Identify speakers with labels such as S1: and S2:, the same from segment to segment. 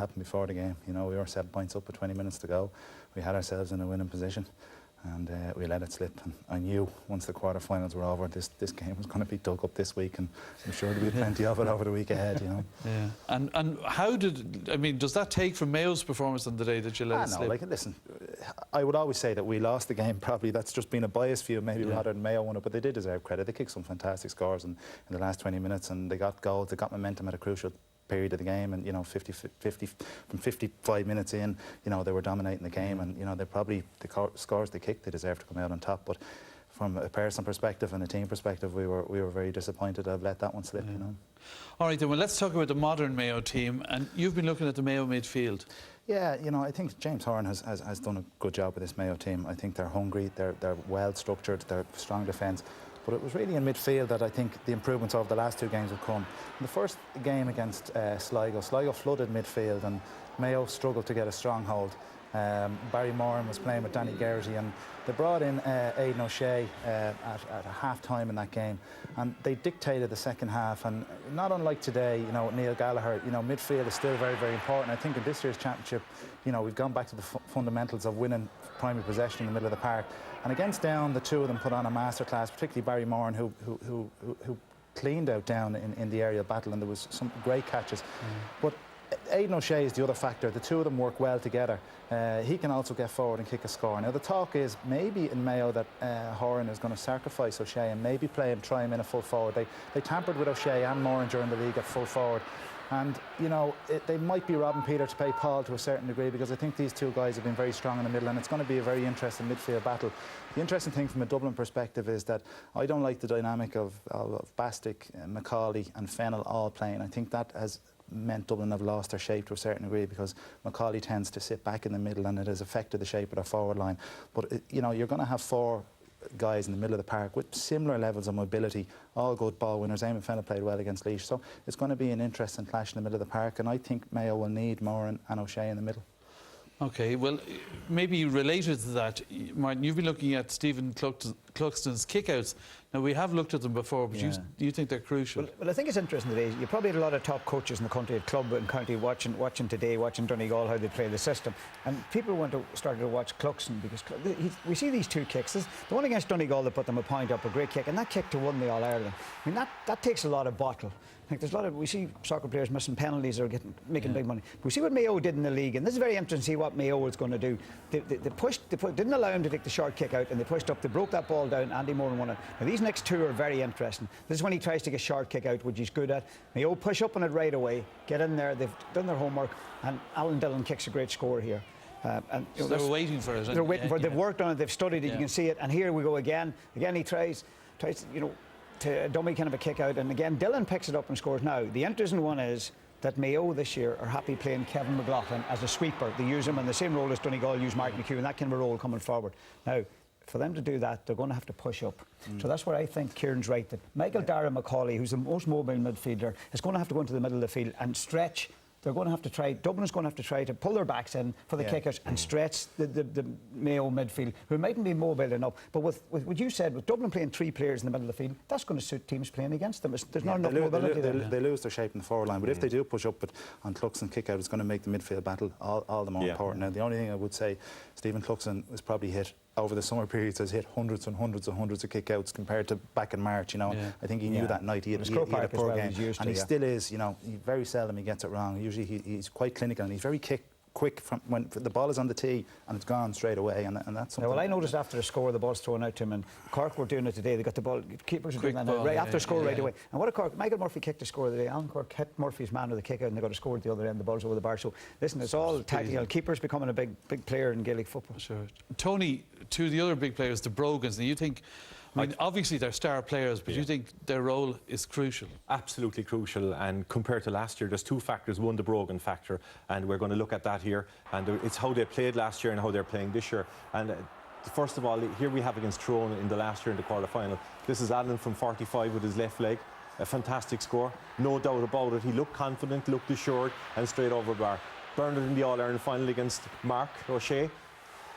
S1: happened before the game. You know, we were 7 points up with 20 minutes to go. We had ourselves in a winning position, and we let it slip. And I knew once the quarter-finals were over, this game was going to be dug up this week, and I'm sure there'll be plenty of it over the week ahead, you know.
S2: Yeah. And how did, I mean, does that take from Mayo's performance on the day that you let it slip?
S1: Like, listen, I would always say that we lost the game. Probably that's just been a biased view, maybe rather than Mayo won it, but they did deserve credit. They kicked some fantastic scores in the last 20 minutes, and they got goals, they got momentum at a crucial period of the game, and you know, 50 from 55 minutes in, you know, they were dominating the game, and you know, they probably, the scores they kicked, they deserved to come out on top. But from a personal perspective and a team perspective, we were very disappointed to have let that one slip. You know.
S2: All right, then, well, let's talk about the modern Mayo team, and you've been looking at the Mayo midfield. Yeah,
S1: you know, I think James Horan has done a good job with this Mayo team. I think they're hungry, they're well structured, they're strong defence. But it was really in midfield that I think the improvements over the last two games have come. In the first game against Sligo flooded midfield, and Mayo struggled to get a stronghold. Barry Moran was playing with Danny Geraghty, and they brought in Aidan O'Shea at half-time in that game, and they dictated the second half. And not unlike today, you know, Neil Gallagher, you know, midfield is still very, very important. I think in this year's championship, you know, we've gone back to the fundamentals of winning primary possession in the middle of the park. And against Down, the two of them put on a masterclass, particularly Barry Moran, who cleaned out Down in the aerial battle, and there was some great catches. But Aidan O'Shea is the other factor. The two of them work well together. He can also get forward and kick a score. Now the talk is maybe in Mayo that Horan is going to sacrifice O'Shea and maybe try him in a full forward. They tampered with O'Shea and Moran during the league at full forward. And, you know, they might be robbing Peter to pay Paul to a certain degree, because I think these two guys have been very strong in the middle, and it's going to be a very interesting midfield battle. The interesting thing from a Dublin perspective is that I don't like the dynamic of Bastick, Macaulay and Fennell all playing. I think that has meant Dublin have lost their shape to a certain degree, because Macaulay tends to sit back in the middle, and it has affected the shape of their forward line. But, you know, you're going to have four guys in the middle of the park with similar levels of mobility, all good ball winners. Eamon Fennell played well against Laois, so it's going to be an interesting clash in the middle of the park, and I think Mayo will need Moran and O'Shea in the middle.
S2: OK, well, maybe related to that, Martin, you've been looking at Stephen Cluxton's kickouts. Now, we have looked at them before, but you think they're crucial?
S3: Well, I think it's interesting today. You probably had a lot of top coaches in the country, at club and county, watching today, watching Donegal, how they play the system. And people started to watch Cluxton, because we see these two kicks. The one against Donegal that put them a point up, a great kick, and that kick to win the All-Ireland. I mean, that takes a lot of bottle. I think there's a lot of, we see soccer players missing penalties or making big money. But we see what Mayo did in the league, and this is very interesting to see what Mayo was going to do. They didn't allow him to take the short kick out, and they pushed up, they broke that ball down. Andy Moran won it. Now, these next two are very interesting. This is when he tries to get a short kick out, which he's good at. Mayo push up on it right away, get in there, they've done their homework, and Alan Dillon kicks a great score here.
S2: And you know, so they're waiting for it.
S3: They're waiting for it. They've worked on it, they've studied it, you can see it, and here we go again. Again, he tries, you know, to dummy kind of a kick out, and again Dillon picks it up and scores. Now the interesting one is that Mayo this year are happy playing Kevin McLaughlin as a sweeper. They use him in the same role as Donegal use Mark McHugh, and that kind of a role coming forward. Now for them to do that, they're going to have to push up. So that's where I think Kieran's right, that Michael Dara Macaulay, who's the most mobile midfielder, is going to have to go into the middle of the field and stretch. They're going to have to try, Dublin's going to have to try to pull their backs in for the kickers and stretch the Mayo midfield, who mightn't be mobile enough. But with what you said, with Dublin playing three players in the middle of the field, that's going to suit teams playing against them. There's not enough mobility there.
S1: They lose their shape in the forward line, but if they do push up on Cluxton kick out, it's going to make the midfield battle all the more important. Now, the only thing I would say, Stephen Cluxton was probably hit over the summer periods, has hit hundreds and hundreds and hundreds of kick-outs compared to back in March, you know. I think he knew that night he had a poor game, and he still is, you know. Very seldom he gets it wrong. Usually he's quite clinical, and he's very quick from when the ball is on the tee and it's gone straight away, and that's something.
S3: Well, I noticed after the score the ball's thrown out to him, and Cork were doing it today. They got the ball, keepers are doing that right after score right away. And what a Cork, Michael Murphy kicked the score of the day. Alan Cork hit Murphy's man with the kick out, and they got a score at the other end. The ball's over the bar. So listen, it's all tactical. Keepers becoming a big player in Gaelic football.
S2: Sure. Tony, two of the other big players, the Brogans. Now you think, I mean, obviously they're star players, but you think their role is crucial?
S4: Absolutely crucial, and compared to last year, there's two factors. One, the Brogan factor, and we're going to look at that here, and it's how they played last year and how they're playing this year. And first of all, here we have against Tyrone in the last year in the quarter-final. This is Alan from 45 with his left leg. A fantastic score, no doubt about it. He looked confident, looked assured, and straight over the bar. Burned it in the All-Ireland final against Mark O'Shea.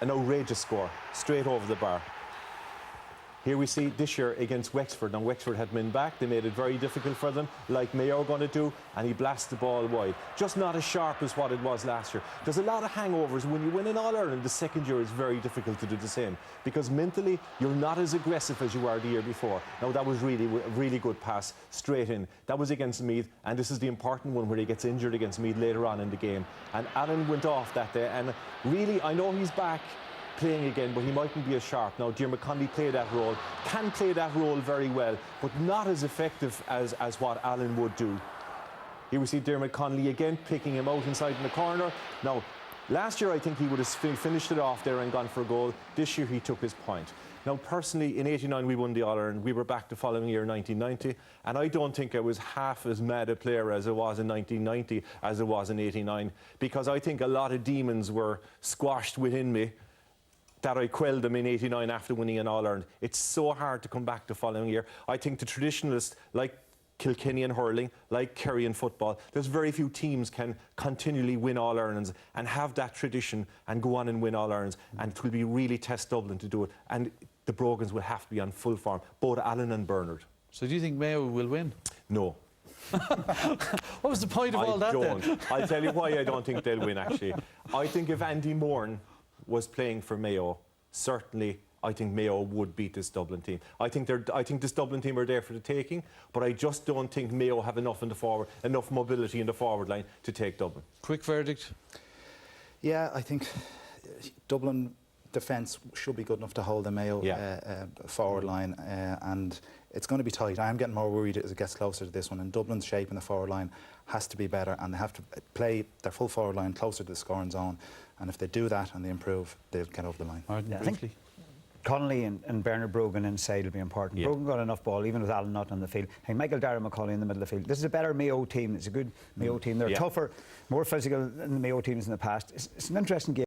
S4: An outrageous score, straight over the bar. Here we see this year against Wexford. Now, Wexford had men back. They made it very difficult for them, like Mayo are going to do, and he blasts the ball wide. Just not as sharp as what it was last year. There's a lot of hangovers. When you win in All-Ireland, the second year is very difficult to do the same, because mentally, you're not as aggressive as you were the year before. Now, that was really a really good pass straight in. That was against Meath, and this is the important one where he gets injured against Meath later on in the game. And Alan went off that day, and really, I know he's back playing again, but he mightn't be as sharp. Now, Diarmuid Connolly played that role, can play that role very well, but not as effective as what Alan would do. Here we see Diarmuid Connolly again, picking him out inside in the corner. Now, last year I think he would have finished it off there and gone for a goal. This year he took his point. Now, personally, in '89 we won the All-Ireland. We were back the following year, 1990, and I don't think I was half as mad a player as I was in 1990 as I was in '89, because I think a lot of demons were squashed within me that I quelled them in '89 after winning an All-Ireland. It's so hard to come back the following year. I think the traditionalists, like Kilkenny in hurling, like Kerry in football, there's very few teams can continually win All-Irelands and have that tradition and go on and win All-Irelands, and it will be really test Dublin to do it. And the Brogans will have to be on full form, both Alan and Bernard.
S2: So do you think Mayo will win?
S4: No.
S2: What was the point of all that then?
S4: I'll tell you why I don't think they'll win, actually. I think if Andy Moran was playing for Mayo, certainly I think Mayo would beat this Dublin team. I think this Dublin team are there for the taking, but I just don't think Mayo have enough in the forward, enough mobility in the forward line to take Dublin.
S2: Quick verdict?
S1: Yeah, I think Dublin defence should be good enough to hold the Mayo forward line, and it's going to be tight. I am getting more worried as it gets closer to this one, and Dublin's shape in the forward line has to be better, and they have to play their full forward line closer to the scoring zone, and if they do that and they improve, they'll get over the line.
S2: Martin,
S3: Yeah,
S2: briefly.
S3: Connolly and Bernard Brogan inside will be important.
S4: Yeah.
S3: Brogan got enough ball, even with Alan not on the field. And Michael Dara McCauley in the middle of the field. This is a better Mayo team. It's a good Mayo team. They're tougher, more physical than the Mayo teams in the past. It's an interesting game.